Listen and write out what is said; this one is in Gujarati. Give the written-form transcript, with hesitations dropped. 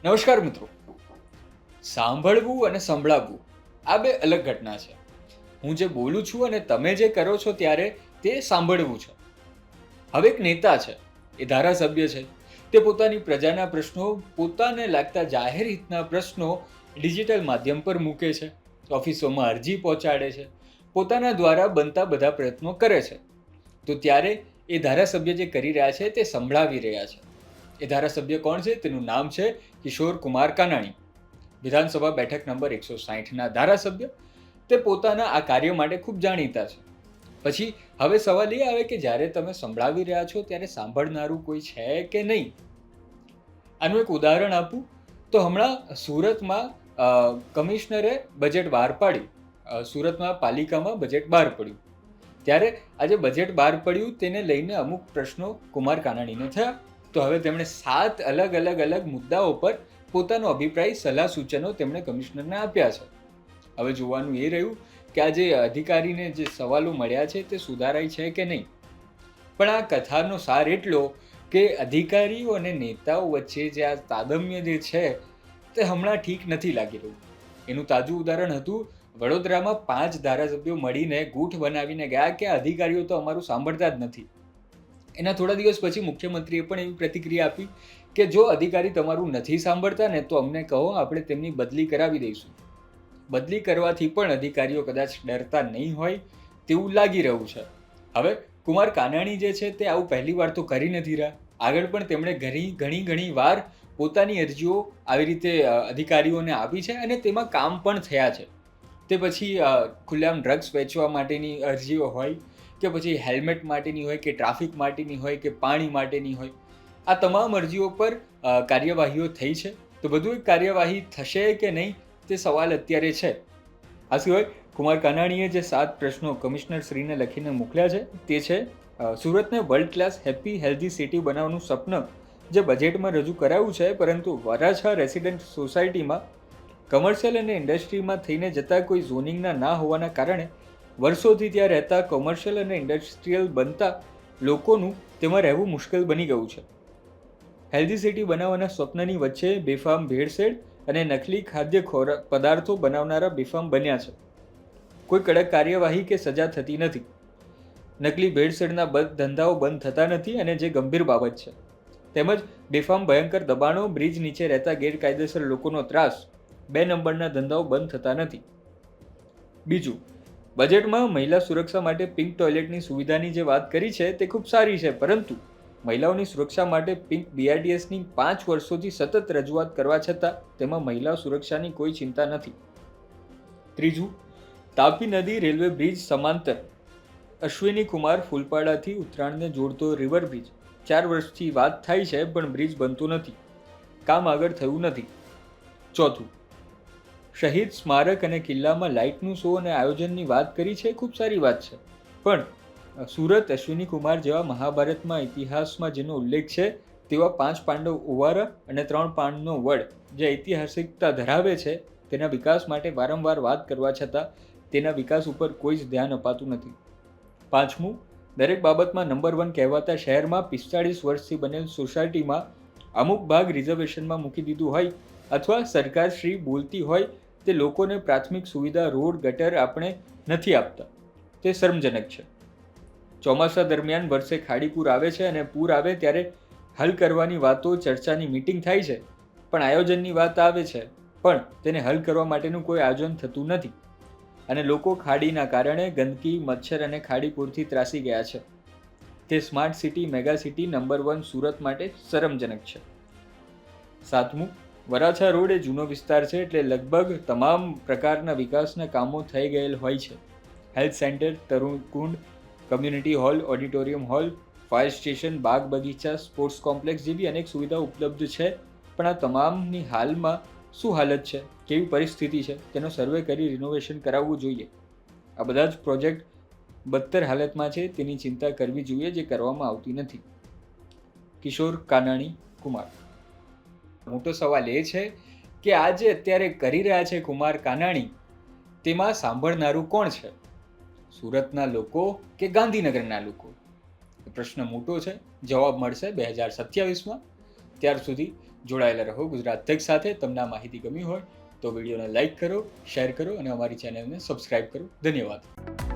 નમસ્કાર મિત્રો. સાંભળવું અને સંભળાવવું આ બે અલગ ઘટના છે. હું જે બોલું છું અને તમે જે કરો છો ત્યારે તે સાંભળવું છે. હવે એક નેતા છે, એ ધારાસભ્ય છે, તે પોતાની પ્રજાના પ્રશ્નો, પોતાને લાગતા જાહેર હિતના પ્રશ્નો ડિજિટલ માધ્યમ પર મૂકે છે, ઓફિસોમાં અરજી પહોંચાડે છે, પોતાના દ્વારા બનતા બધા પ્રયત્નો કરે છે. તો ત્યારે એ ધારાસભ્ય જે કરી રહ્યા છે તે સંભળાવી રહ્યા છે. એ ધારાસભ્ય કોણ છે? તેનું નામ છે કિશોર કુમાર કાનાણી, વિધાનસભા બેઠક નંબર 160ના ધારાસભ્ય. તે પોતાના આ કાર્ય માટે ખૂબ જાણીતા છે. પછી હવે સવાલ એ આવે કે જ્યારે તમે સંભળાવી રહ્યા છો ત્યારે સાંભળનારું કોઈ છે કે નહીં. આનું એક ઉદાહરણ આપું તો હમણાં સુરતમાં કમિશનરે બજેટ બહાર પાડ્યું. સુરતમાં પાલિકામાં બજેટ બહાર પડ્યું. ત્યારે આજે બજેટ બહાર પડ્યું તેને લઈને અમુક પ્રશ્નો કુમાર કાનાણીને થયા. તો હવે તેમણે 7 અલગ મુદ્દાઓ પર પોતાનો અભિપ્રાય, સલાહ, સૂચનો તેમણે કમિશનરને આપ્યા છે. હવે જોવાનું એ રહ્યું કે આ જે અધિકારીને જે સવાલો મળ્યા છે તે સુધારાય છે કે નહીં. પણ આ કથાનો સાર એટલો કે અધિકારીઓ અને નેતાઓ વચ્ચે જે આ તાદમ્ય જે છે તે હમણાં ઠીક નથી લાગી રહ્યું. એનું તાજું ઉદાહરણ હતું વડોદરામાં 5 ધારાસભ્યો મળીને ગૂંઠ બનાવીને ગયા કે અધિકારીઓ તો અમારું સાંભળતા જ નથી. એના થોડા દિવસ પછી મુખ્યમંત્રીએ પણ એવી પ્રતિક્રિયા આપી કે જો અધિકારી તમારું નથી સાંભળતા ને તો અમને કહો, આપણે તેમની બદલી કરાવી દઈશું. બદલી કરવાથી પણ અધિકારીઓ કદાચ ડરતા નહીં હોય તેવું લાગી રહ્યું છે. હવે કુમાર કાનાણી જે છે તે આવું પહેલી વાર તો કરી નથી રહ્યા. આગળ પણ તેમણે ઘણી વાર પોતાની અરજીઓ આવી રીતે અધિકારીઓને આપી છે અને તેમાં કામ પણ થયા છે. તે પછી ખુલ્લેઆમ ડ્રગ્સ વેચવા માટેની અરજીઓ હોય કે પછી હેલ્મેટ માટેની હોય કે ટ્રાફિક માટેની હોય કે પાણી માટેની હોય, આ તમામ અરજીઓ પર કાર્યવાહીઓ થઈ છે. તો બધું એક કાર્યવાહી થશે કે નહીં તે સવાલ અત્યારે છે. આ સિવાય કુમાર કાનાણીએ જે 7 પ્રશ્નો કમિશનર શ્રીને લખીને મોકલ્યા છે તે છે સુરતને world class happy healthy city બનાવવાનું સપનું જે બજેટમાં રજૂ કરાયું છે, પરંતુ વરાછા રેસિડેન્ટ સોસાયટીમાં કમર્શિયલ અને ઇન્ડસ્ટ્રીમાં થઈને જતા કોઈ ઝોનિંગના ના હોવાના કારણે વર્ષોથી ત્યાં રહેતા કોમર્શિયલ અને ઇન્ડસ્ટ્રીયલ બનતા લોકોનું તેમાં રહેવું મુશ્કેલ બની ગયું છે. હેલ્ધી સિટી બનાવવાના સ્વપ્નની વચ્ચે બેફામ ભેળસેળ અને નકલી ખાદ્ય પદાર્થો બનાવનારા બેફામ બન્યા છે. કોઈ કડક કાર્યવાહી કે સજા થતી નથી. નકલી ભેળસેળના ધંધાઓ બંધ થતા નથી અને જે ગંભીર બાબત છે. તેમજ બેફામ ભયંકર દબાણો, બ્રિજ નીચે રહેતા ગેરકાયદેસર લોકોનો ત્રાસ, 2 નંબરના ધંધાઓ બંધ થતા નથી. બીજું, બજેટમાં મહિલા સુરક્ષા માટે પિંક ટોયલેટની સુવિધાની જે વાત કરી છે તે ખૂબ સારી છે, પરંતુ મહિલાઓની સુરક્ષા માટે પિંક BRTSની 5 વર્ષોથી સતત રજૂઆત કરવા છતાં તેમાં મહિલા સુરક્ષાની કોઈ ચિંતા નથી. ત્રીજું, તાપી નદી રેલવે બ્રિજ સમાંતર અશ્વિની કુમાર ફૂલપાડાથી ઉત્તરાયણને જોડતો રિવર બ્રિજ 4 વર્ષથી વાત થાય છે પણ બ્રિજ બનતો નથી. કામ આગળ થયું નથી. ચોથું, શહીદ સ્મારક અને કિલ્લામાં લાઇટનું શો અને આયોજનની વાત કરી છે, ખૂબ સારી વાત છે, પણ સુરત અશ્વિની કુમાર જેવા મહાભારતમાં ઇતિહાસમાં જેનો ઉલ્લેખ છે તેવા 5 પાંડવ ઓવારા અને 3 પાંડનો વડ જે ઐતિહાસિકતા ધરાવે છે તેના વિકાસ માટે વારંવાર વાત કરવા છતાં તેના વિકાસ ઉપર કોઈ જ ધ્યાન અપાતું નથી. પાંચમું, દરેક બાબતમાં નંબર 1 કહેવાતા શહેરમાં 45 વર્ષથી બનેલ સોસાયટીમાં અમુક ભાગ રિઝર્વેશનમાં મૂકી દીધું હોય અથવા સરકાર શ્રી બોલતી હોય તે લોકોને પ્રાથમિક સુવિધા, રોડ, ગટર આપણે નથી આપતા. તે શરમજનક છે. ચોમાસા દરમિયાન વર્ષે ખાડીપૂર આવે છે અને પૂર આવે ત્યારે હલ કરવાની વાતો, ચર્ચાની મીટિંગ થાય છે, પણ આયોજનની વાત આવે છે પણ તેને હલ કરવા માટેનું કોઈ આયોજન થતું નથી અને લોકો ખાડીના કારણે ગંદકી, મચ્છર અને ખાડીપૂરથી ત્રાસી ગયા છે. તે smart city, mega city number 1 Surat માટે શરમજનક છે. સાતમું, વરાછા રોડ એ જૂનો વિસ્તાર છે એટલે લગભગ તમામ પ્રકારના વિકાસના કામો થઈ ગયેલ હોય છે. હેલ્થ સેન્ટર, તરુણ કુંડ, community hall, auditorium hall, fire station, બાગ બગીચા, સ્પોર્ટ્સ કોમ્પ્લેક્સ જેવી અનેક સુવિધાઓ ઉપલબ્ધ છે, પણ આ તમામની હાલમાં શું હાલત છે, કેવી પરિસ્થિતિ છે તેનો સર્વે કરી રિનોવેશન કરાવવું જોઈએ. આ બધા જ પ્રોજેક્ટ બદતર હાલતમાં છે તેની ચિંતા કરવી જોઈએ, જે કરવામાં આવતી નથી. કિશોર કાનાણી કુમાર. મોટો સવાલ એ છે કે આ જે અત્યારે કરી રહ્યા છે કુમાર કાનાણી, તેમાં સાંભળનારું કોણ છે? સુરતના લોકો કે ગાંધીનગરના લોકો? પ્રશ્ન મોટો છે. જવાબ મળશે 2027માં. ત્યાર સુધી જોડાયેલા રહો ગુજરાત ટેક સાથે. તમને આ માહિતી ગમી હોય તો વિડીયોને લાઇક કરો, શેર કરો અને અમારી ચેનલને સબસ્ક્રાઇબ કરો. ધન્યવાદ.